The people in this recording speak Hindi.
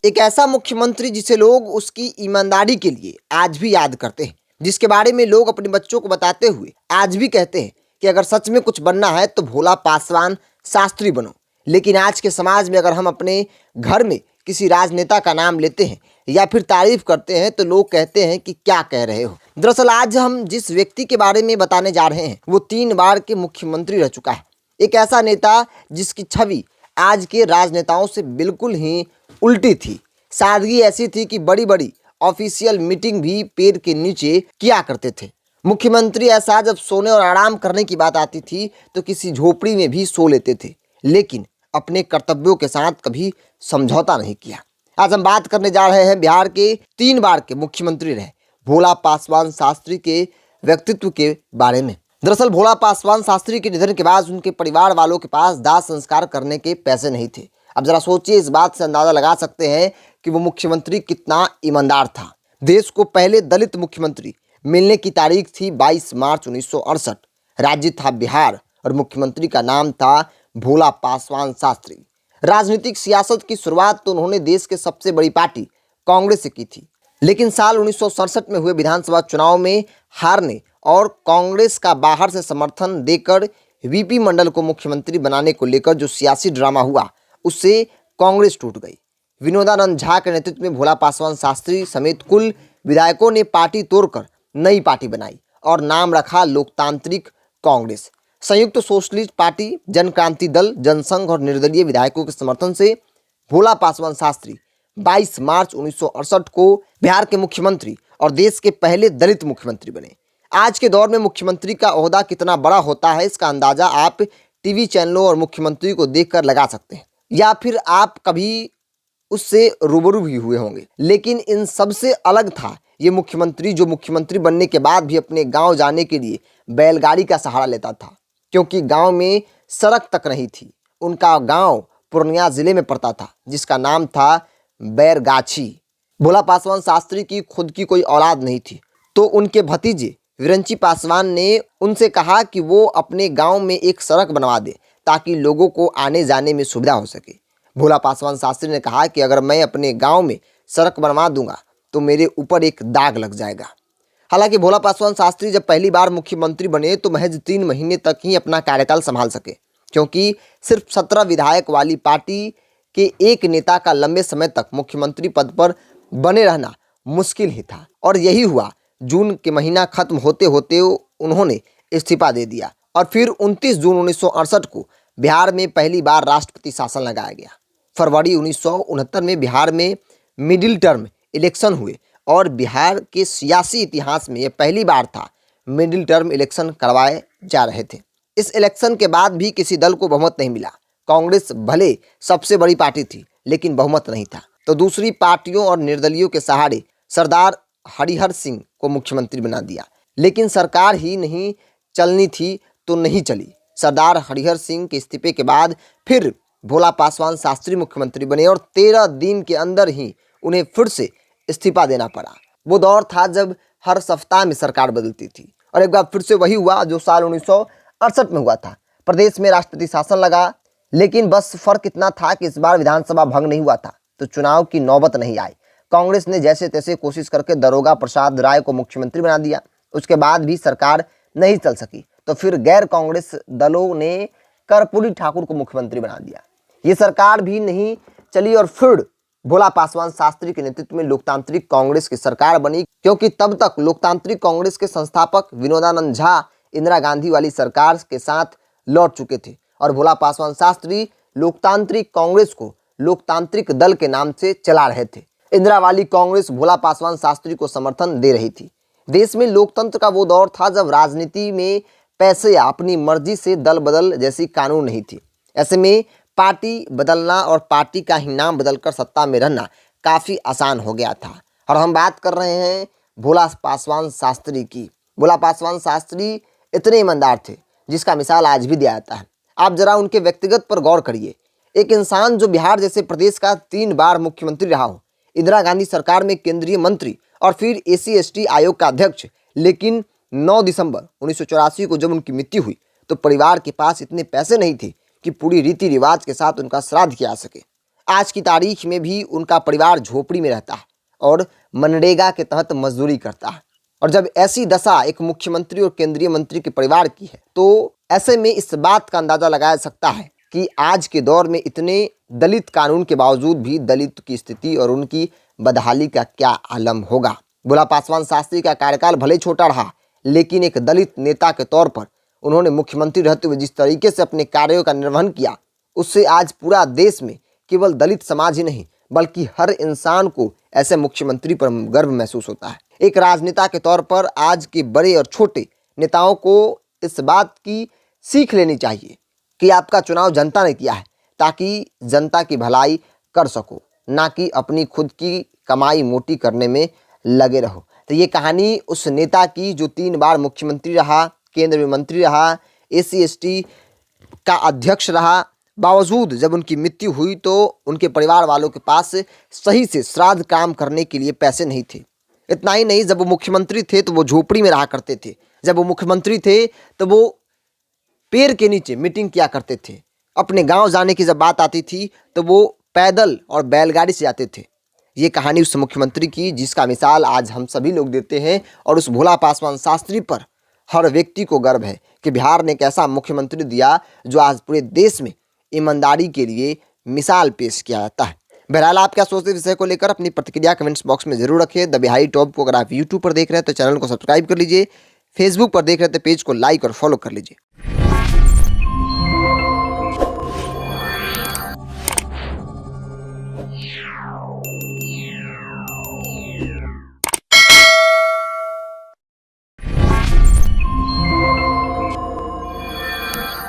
एक ऐसा मुख्यमंत्री जिसे लोग उसकी ईमानदारी के लिए आज भी याद करते हैं, जिसके बारे में लोग अपने बच्चों को बताते हुए आज भी कहते हैं कि अगर सच में कुछ बनना है तो भोला पासवान शास्त्री बनो। लेकिन आज के समाज में अगर हम अपने घर में किसी राजनेता का नाम लेते हैं या फिर तारीफ करते हैं तो लोग कहते हैं कि क्या कह रहे हो। दरअसल आज हम जिस व्यक्ति के बारे में बताने जा रहे हैं वो 3 बार के मुख्यमंत्री रह चुका है। एक ऐसा नेता जिसकी छवि आज के राजनेताओं से बिल्कुल ही उल्टी थी। सादगी ऐसी थी कि बड़ी बड़ी ऑफिशियल मीटिंग भी पेड़ के नीचे किया करते थे। मुख्यमंत्री ऐसा जब सोने और आराम करने की बात आती थी तो किसी झोपड़ी में भी सो लेते थे, लेकिन अपने कर्तव्यों के साथ कभी समझौता नहीं किया। आज हम बात करने जा रहे हैं बिहार के 3 बार के मुख्यमंत्री रहे भोला पासवान शास्त्री के व्यक्तित्व के बारे में। दरअसल भोला पासवान शास्त्री के निधन के बाद उनके परिवार वालों के पास दाह संस्कार करने के पैसे नहीं थे। अब जरा सोचिए, इस बात से अंदाजा लगा सकते हैं कि वो मुख्यमंत्री कितना ईमानदार था। देश को पहले दलित मुख्यमंत्री मिलने की तारीख थी 22 मार्च 1968। राज्य था बिहार और मुख्यमंत्री का नाम था भोला पासवान शास्त्री। राजनीतिक सियासत की शुरुआत तो उन्होंने देश के सबसे बड़ी पार्टी कांग्रेस से की थी, लेकिन साल 1967 में हुए विधानसभा चुनाव में हारने और कांग्रेस का बाहर से समर्थन देकर वीपी मंडल को मुख्यमंत्री बनाने को लेकर जो सियासी ड्रामा हुआ उससे कांग्रेस टूट गई। विनोदानंद झा के नेतृत्व में भोला पासवान शास्त्री समेत कुल विधायकों ने पार्टी तोड़कर नई पार्टी बनाई और नाम रखा लोकतांत्रिक कांग्रेस। संयुक्त सोशलिस्ट पार्टी, जन क्रांति दल, जनसंघ और निर्दलीय विधायकों के समर्थन से भोला पासवान शास्त्री 22 मार्च 1968 को बिहार के मुख्यमंत्री और देश के पहले दलित मुख्यमंत्री बने। आज के दौर में मुख्यमंत्री का ओहदा कितना बड़ा होता है इसका अंदाजा आप टीवी चैनलों और मुख्यमंत्री को देखकर लगा सकते हैं, या फिर आप कभी उससे रूबरू भी हुए होंगे। लेकिन इन सबसे अलग था ये मुख्यमंत्री जो मुख्यमंत्री बनने के बाद भी अपने गांव जाने के लिए बैलगाड़ी का सहारा लेता था, क्योंकि गांव में सड़क तक नहीं थी। उनका गांव पूर्णिया जिले में पड़ता था जिसका नाम था बैरगाछी। भोला पासवान शास्त्री की खुद की कोई औलाद नहीं थी, तो उनके भतीजे विरंची पासवान ने उनसे कहा कि वो अपने गांव में एक सड़क बनवा दे ताकि लोगों को आने जाने में सुविधा हो सके। भोला पासवान शास्त्री ने कहा कि अगर मैं अपने गांव में सड़क बनवा दूंगा तो मेरे ऊपर एक दाग लग जाएगा। हालांकि भोला पासवान शास्त्री जब पहली बार मुख्यमंत्री बने तो महज 3 महीने तक ही अपना कार्यकाल संभाल सके, क्योंकि सिर्फ 17 विधायक वाली पार्टी के एक नेता का लंबे समय तक मुख्यमंत्री पद पर बने रहना मुश्किल ही था। और यही हुआ। जून के महीना खत्म होते होते उन्होंने इस्तीफा दे दिया और फिर 29 जून 1968 को बिहार में पहली बार राष्ट्रपति शासन लगाया गया। फरवरी 1969 में बिहार में मिडिल टर्म इलेक्शन हुए और बिहार के सियासी इतिहास में यह पहली बार था मिडिल टर्म इलेक्शन करवाए जा रहे थे। इस इलेक्शन के बाद भी किसी दल को बहुमत नहीं मिला। कांग्रेस भले सबसे बड़ी पार्टी थी लेकिन बहुमत नहीं था, तो दूसरी पार्टियों और निर्दलियों के सहारे सरदार हरिहर सिंह को मुख्यमंत्री बना दिया। लेकिन सरकार ही नहीं चलनी थी तो नहीं चली। सरदार हरिहर सिंह के इस्तीफे के बाद फिर भोला पासवान शास्त्री मुख्यमंत्री बने और 13 दिन के अंदर ही उन्हें फिर से इस्तीफा देना पड़ा। वो दौर था जब हर सप्ताह में सरकार बदलती थी और एक बार फिर से वही हुआ जो साल 1968 में हुआ था। प्रदेश में राष्ट्रपति शासन लगा, लेकिन बस फर्क इतना था कि इस बार विधानसभा भंग नहीं हुआ था तो चुनाव की नौबत नहीं आई। कांग्रेस ने जैसे तैसे कोशिश करके दारोगा प्रसाद राय को मुख्यमंत्री बना दिया। उसके बाद भी सरकार नहीं चल सकी तो फिर गैर कांग्रेस दलों ने कर्पूरी ठाकुर को मुख्यमंत्री बना दिया। ये सरकार भी नहीं चली और फिर भोला पासवान शास्त्री के नेतृत्व में लोकतांत्रिक कांग्रेस की सरकार बनी, क्योंकि तब तक लोकतांत्रिक कांग्रेस के संस्थापक विनोदानंद झा इंदिरा गांधी वाली सरकार के साथ लौट चुके थे और भोला पासवान शास्त्री लोकतांत्रिक कांग्रेस को लोकतांत्रिक दल के नाम से चला रहे थे। इंदिरा वाली कांग्रेस भोला पासवान शास्त्री को समर्थन दे रही थी। देश में लोकतंत्र का वो दौर था जब राजनीति में पैसे या अपनी मर्जी से दल बदल जैसी कानून नहीं थी। ऐसे में पार्टी बदलना और पार्टी का ही नाम बदलकर सत्ता में रहना काफ़ी आसान हो गया था। और हम बात कर रहे हैं भोला पासवान शास्त्री की। भोला पासवान शास्त्री इतने ईमानदार थे जिसका मिसाल आज भी दिया जाता है। आप जरा उनके व्यक्तिगत पर गौर करिए। एक इंसान जो बिहार जैसे प्रदेश का 3 बार मुख्यमंत्री रहा हो, इंदिरा गांधी सरकार में केंद्रीय मंत्री और फिर SC/ST आयोग का अध्यक्ष, लेकिन 9 दिसंबर 1984 को जब उनकी मृत्यु हुई तो परिवार के पास इतने पैसे नहीं थे कि पूरी रीति रिवाज के साथ उनका श्राद्ध किया जा सके। आज की तारीख में भी उनका परिवार झोपड़ी में रहता है और मनरेगा के तहत मजदूरी करता है। और जब ऐसी दशा एक मुख्यमंत्री और केंद्रीय मंत्री के परिवार की है तो ऐसे में इस बात का अंदाजा लगाया सकता है कि आज के दौर में इतने दलित कानून के बावजूद भी दलित की स्थिति और उनकी बदहाली का क्या आलम होगा। भोला पासवान शास्त्री का कार्यकाल भले छोटा रहा, लेकिन एक दलित नेता के तौर पर उन्होंने मुख्यमंत्री रहते हुए जिस तरीके से अपने कार्यों का निर्वहन किया, उससे आज पूरा देश में केवल दलित समाज ही नहीं बल्कि हर इंसान को ऐसे मुख्यमंत्री पर गर्व महसूस होता है। एक राजनेता के तौर पर आज के बड़े और छोटे नेताओं को इस बात की सीख लेनी चाहिए कि आपका चुनाव जनता ने किया है ताकि जनता की भलाई कर सको, ना कि अपनी खुद की कमाई मोटी करने में लगे रहो। तो ये कहानी उस नेता की जो 3 बार मुख्यमंत्री रहा, केंद्रीय मंत्री रहा, SC/ST का अध्यक्ष रहा, बावजूद जब उनकी मृत्यु हुई तो उनके परिवार वालों के पास सही से श्राद्ध काम करने के लिए पैसे नहीं थे। इतना ही नहीं, जब वो मुख्यमंत्री थे तो वो झोपड़ी में रहा करते थे। जब वो मुख्यमंत्री थे तो वो पेड़ के नीचे मीटिंग किया करते थे। अपने गांव जाने की जब बात आती थी तो वो पैदल और बैलगाड़ी से जाते थे। ये कहानी उस मुख्यमंत्री की जिसका मिसाल आज हम सभी लोग देते हैं और उस भोला पासवान शास्त्री पर हर व्यक्ति को गर्व है कि बिहार ने एक ऐसा मुख्यमंत्री दिया जो आज पूरे देश में ईमानदारी के लिए मिसाल पेश किया जाता है। बहरहाल आप क्या सोचते हैं विषय को लेकर अपनी प्रतिक्रिया कमेंट्स बॉक्स में जरूर रखें। द बिहारी टॉप को अगर आप यूट्यूब पर देख रहे हैं तो चैनल को सब्सक्राइब कर लीजिए, फेसबुक पर देख रहे हैं तो पेज को लाइक और फॉलो कर लीजिए।